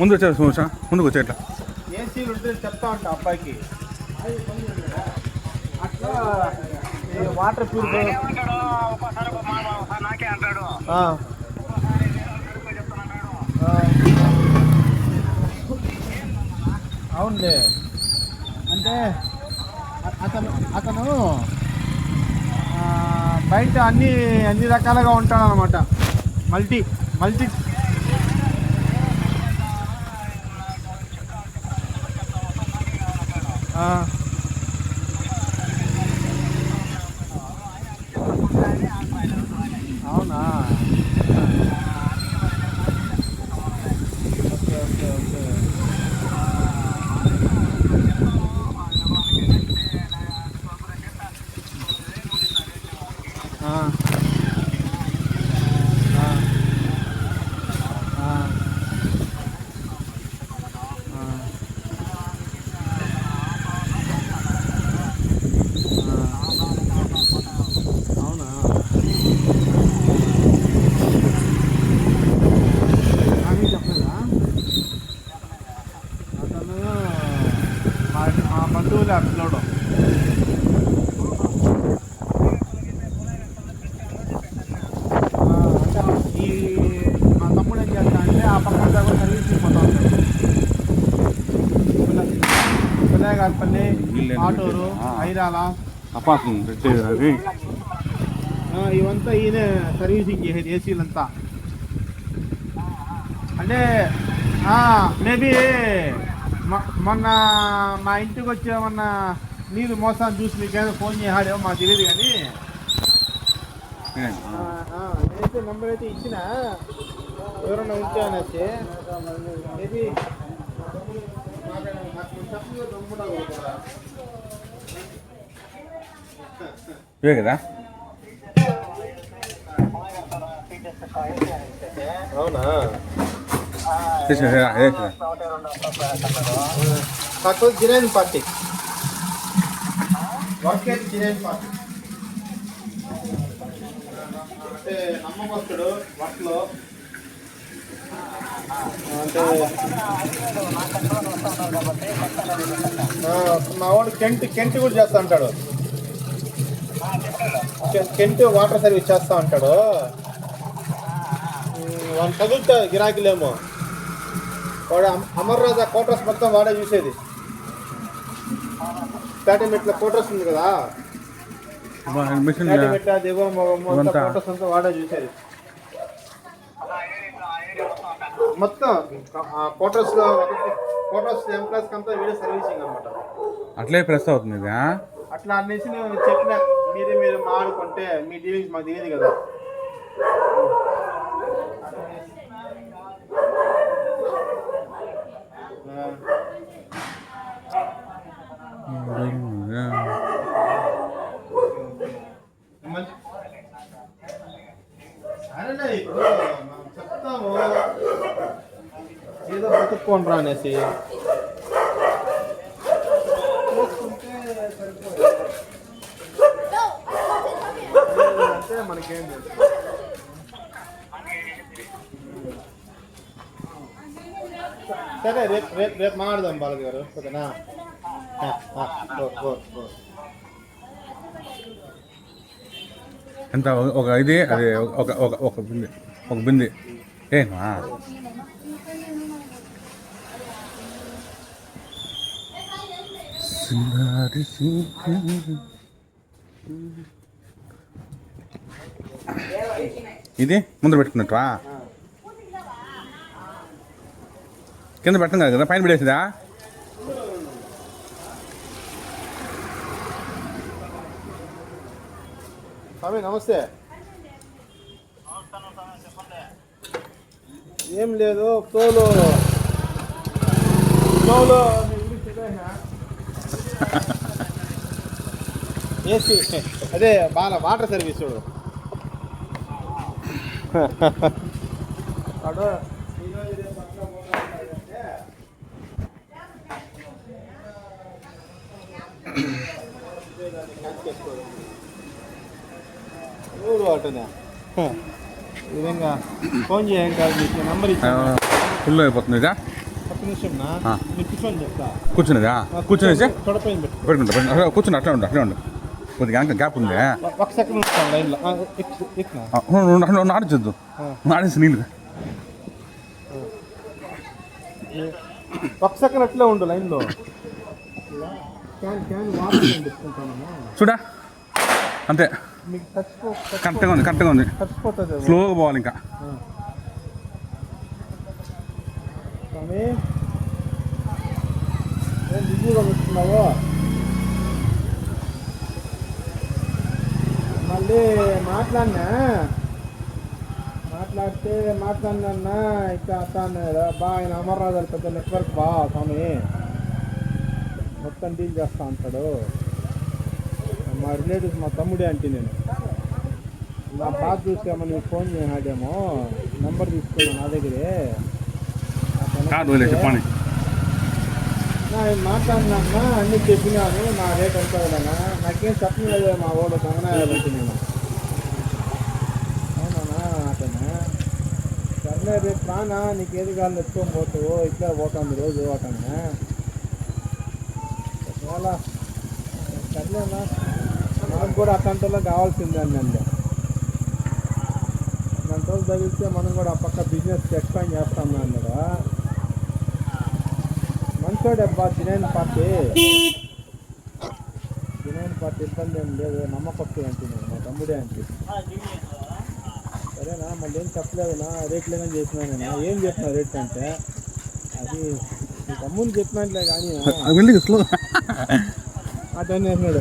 ముందు వచ్చే చూసా ముందుకు వచ్చే ఇట్లా ఏసీలు ఉంటే చెప్తా ఉంటా అబ్బాయికి అట్లా వాటర్ ప్యూరిఫై నాకే అంటాడు. అవునులే అంటే అతను బయట అన్ని రకాలుగా ఉంటాడు అనమాట. మల్టీ అవునా? Okay okay okay. అవునా? అని చెప్పలేదా అతను? మా బంధువులే అట్లోడు. అంటే మా తమ్ముడు ఏం చేస్తా అంటే ఆ పక్కన కూడా సర్వీస్ పోతా ఉంటాడు. పిల్లగారిపల్లి, ఆటూరు, ఐరాల ఇవంతా ఈయన సర్వీసింగ్ చేసేది ఏసీలంతా. అంటే మేబీ మొన్న మా ఇంటికి వచ్చే మొన్న నీళ్ళు మోసాన్ని చూసి మీకేదో ఫోన్ చేయాడేమో మాకు తెలియదు కానీ నేనైతే నెంబర్ అయితే ఇచ్చిన ఎవరన్నా ఉంటే అనేసి మేబీ ఇవే కదా. అవునా? కాకపోతే జినైన్ పార్టీ వర్క్ అయితే జినైన్ పార్టీ అంటే నమ్మకస్తుడు వర్క్లో. అంటే మా వాడు కెంట్ కూడా చేస్తా ఉంటాడు. కెంట్ వాటర్ సర్వీస్ చేస్తా ఉంటాడు. వాడు తగులుతా గిరాకీలేమో. వాడు అమర్ రాజా కోటర్స్ మొత్తం వాడే చూసేది. పేటమెట్ల కోటర్స్ ఉంది కదా, పేటమెట్ల దిగువ కోటర్స్ అంతా వాడే చూసేది మొత్తం. కోటర్స్ ఎంప్లాయీస్ అంతా వీడియో సర్వీసింగ్ అనమాట. అట్లే ప్రెస్ అవుతుంది. అట్లా అనేసి నేను చెప్పిన మీరు మాడుకుంటే మీ డీలింగ్స్ మాకు తెలియదు కదా. సరేలే ఇప్పుడు మనం చెప్తాము ఏదో బతుక్కోండ్రా అనేసి అంటే మనకేం తెలుసు. సరే రేపు మాట్లాడదాం బాలయ్య గారు, ఓకేనా? ఎంత ఒక ఇది అది ఒక బింది ఏమా ఇది ముందర పెట్టుకున్నట్టువా? కింద పెట్టం కదా, పైన పెట్టేసిదా? స్వామి నమస్తే. ఏం లేదు, ఫ్లోలో ఏసీ అదే వాటర్ సర్వీస్ చూడు. ఊరు అటునే ఈ విధంగా ఫోన్ చేయండి, మీకు నెంబర్ ఇచ్చాను. ఫుల్ అయిపోతుంది. ఒక్క నిమిషం నా ఆ. నీ టిఫిన్ చెప్తా కూర్చున్నదా కూర్చునేసి తొడపైన పెట్టు పెట్టుకుంటా కూర్చుని అట్లా ఉండు కొద్దిగా వెనక గ్యాప్ ఉంది ఒక సెకండ్ ఉంటాను లైన్లో ఎక్కునా నాడించొద్దు నాడేసి నీళ్ళు ఒక సెకండ్ అట్లే ఉండు లైన్లో క్యాన్ వాటర్ పెట్టుకుంటాను చూడా అంతే మీకు కరెక్ట్గా ఉంది చచ్చిపోతుంది స్లోగా పోవాలి ఇంకా కానీ ఏం బిజీగా వస్తున్నావో మళ్ళీ మాట్లాడితే మాట్లాడినా ఇంకా అన్నాడు బా ఆయన అమర్రాజు పెద్ద నెట్వర్క్ బా స్వామి మొత్తం డీల్ చేస్తా అంటాడు మా రిలేటివ్స్ మా తమ్ముడే అంటే నేను నా బాగా చూసామని ఫోన్ చేసాడేమో నెంబర్ తీసుకున్నాను నా దగ్గరే చెప్పండి మాట్లాడినా అన్నీ చెప్పినాను నా రేట్ ఎంత కదా నాకేం చెప్పలేదు మా వాడు గమనాయాలంటే నేను అవునా అతనే సర్లే రేపు రానా నీకు ఏది కాళ్ళు ఎత్తుకొని పోతావు ఇట్లా పోతాను రోజు పోతాను ఒకవేళ సర్లేనా మనకు కూడా అట్లాంటిలో కావాల్సిందే అన్నీ అట్లాంటి రోజు తగిలితే మనం కూడా ఆ పక్క బిజినెస్ ఎక్స్పాండ్ చేస్తాం అన్నాడు మంచోడే అబ్బా జినైన్ పార్టీ ఇబ్బంది ఏం లేదు నమ్మకస్తు అంటే నేను మా తమ్ముడే అంటే సరేనా మళ్ళీ ఏం చెప్పలేదునా రేట్లు ఏమని చెప్పినా నేను ఏం చెప్పినా రేట్ అంటే అది మీ తమ్ముడిని చెప్పినట్లే కానీ అటెండ్ చేసినాడు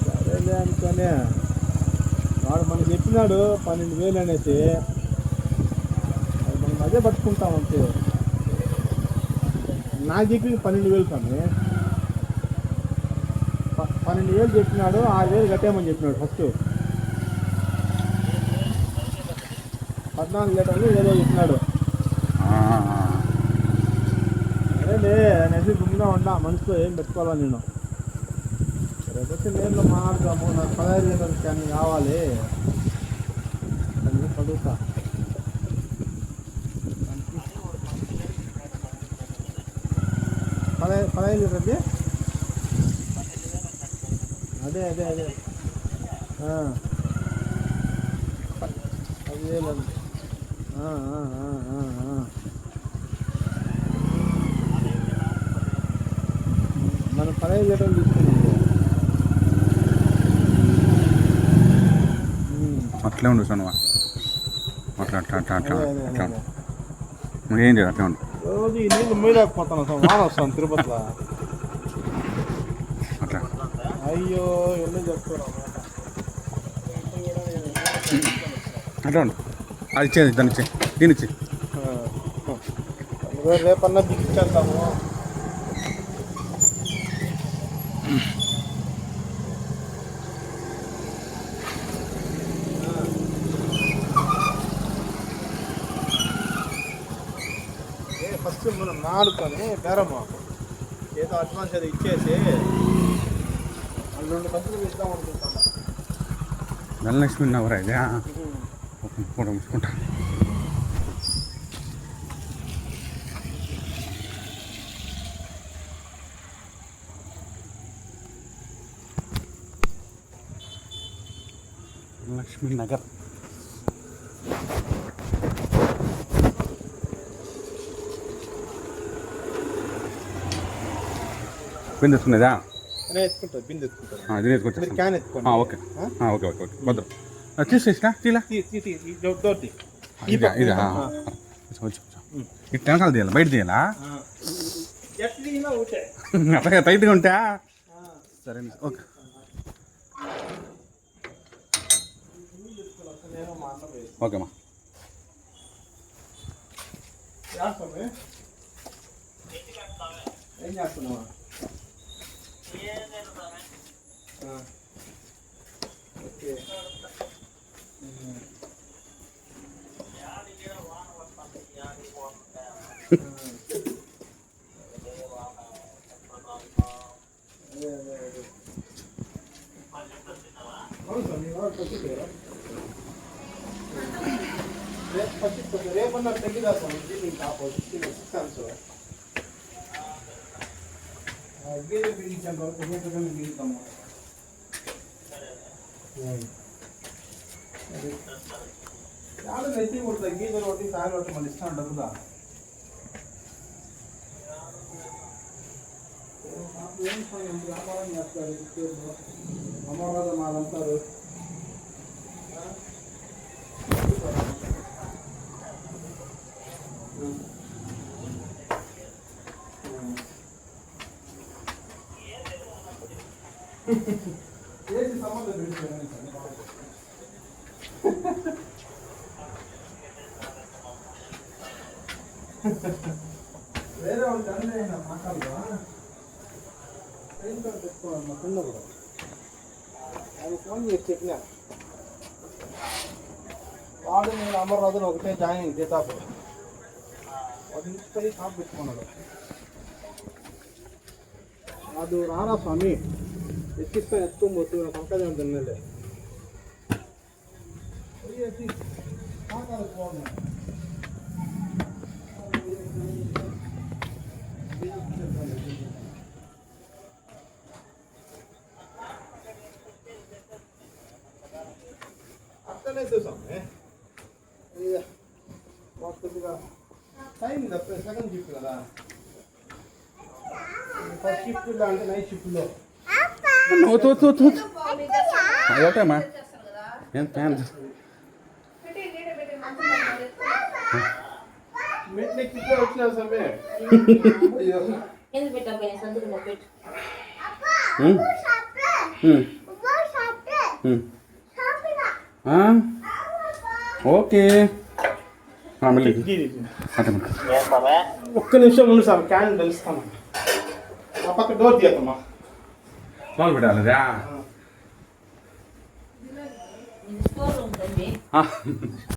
సరేలే అనుకోనే వాడు మనకు చెప్పినాడు 12,000 అనేసి మనం అదే పట్టుకుంటాం అంతే నాకు చెప్పింది 12,000 స్వామి 12,000 చెప్పినాడు 6,000 కట్టేయమని చెప్పినాడు ఫస్ట్ 14 లీటర్లు ఏదో చెప్పినాడు అదేలే అనేసి గుమ్మిగా ఉన్నా మనసులో ఏం పెట్టుకోవాలా నేను రేపొచ్చి నేరులో మాట్లాడదాము నాకు 15 లీటర్లు క్యాన్ కావాలి చదువుతా 15 లీటర్ది అదే 10,000 మనం 15 లీటర్లు తీసుకున్నాం అట్లే ఉండు సార్ అట్లా మరి ఏం చేయాలి అట్లా ఉండు రోజు ఈ నీళ్ళు మీలేకపోతాను సార్ వాన వస్తాను తిరుపతిలో అట్లా అయ్యో ఎన్నో చెప్తాను అట్లా ఉండు అది ఇచ్చేది దాన్ని ఇచ్చే దీన్ని ఇచ్చి రేపన్నా బిగించేద్దాము ఫస్ట్ మనం నాడుకొని బేరమ్మా ఏదో అడ్వాన్స్ ఏదో ఇచ్చేసి 2 కంతులు ఇద్దాం అనుకుంటాను ధనలక్ష్మి నవరా ఇది ఫోటో musకుంటా లక్ష్మీ నగర్ బిందె ఎత్తుకునేదా వేసుకుంటారు బిందె ఎత్తుకుంటారు అది వేసుకొచ్చేస్తాను క్యాన్ ఎత్తుకోండి ఓకే ఓకే ఓకే ఓకే భద్రం తీసేసినా తీలా ఇదా ఇట్లా వెనకాల తీయాలి బయట తీయాలా అట్లా టైట్గా ఉంటా సరే ఓకే ఓకేమ్మా ఏం చేస్తున్నావా ఓకే రేపన్నా తగ్గిదా స్వామి మీకు ఆపోజిట్ గీత బిగించేంత వరకు గీతగానే బిగిస్తాము. చాలా నెత్తి కొడుతుంది గీతలు ఒకటి సారి ఒకటి మళ్ళీ ఇష్టం ఉంటుంది కదా. ఏం వ్యాపారం చేస్తారు అమరావతి మాదంటారు. ఏది సంబంధం పెట్టుకోవాలి వేరే వాళ్ళు తండ్రి అయినా మాట్లాడదా పెట్టుకోవాలి మా కింద కూడా అది ఫోన్ చేసి చెప్పినా వాడు నేను అమర్రాజుని ఒకటే జాయిన్ చేతాపు వాడు ఇంటికి షాప్ పెట్టుకున్నాడు. ಅದು ರಾಣ ಸ್ವಾಮಿ ಎತ್ತಿಸ್ತಾ ಎತ್ಕೊಂಡ್ಬತ್ತು ನಾವು ಪಕ್ಕದ ತಿನ್ನಲೆ అక్కడే స్వామి కొద్దిగా టైం తప్ప సెకండ్ షిఫ్ట్ కదా. ఫస్ట్ షిఫ్ట్లో అంటే నైట్ షిఫ్ట్లో ఒకటేమ్మా ఏం ఫ్యాన్ మెట్లెక్కితే వచ్చినా సమయ ఓకే ఒక్క నిమిషం ముందు సార్ క్యాన్ తెలుస్తాను. ఆ పక్క డోర్ తీయమ్మా లోన్ పెట్టాలదా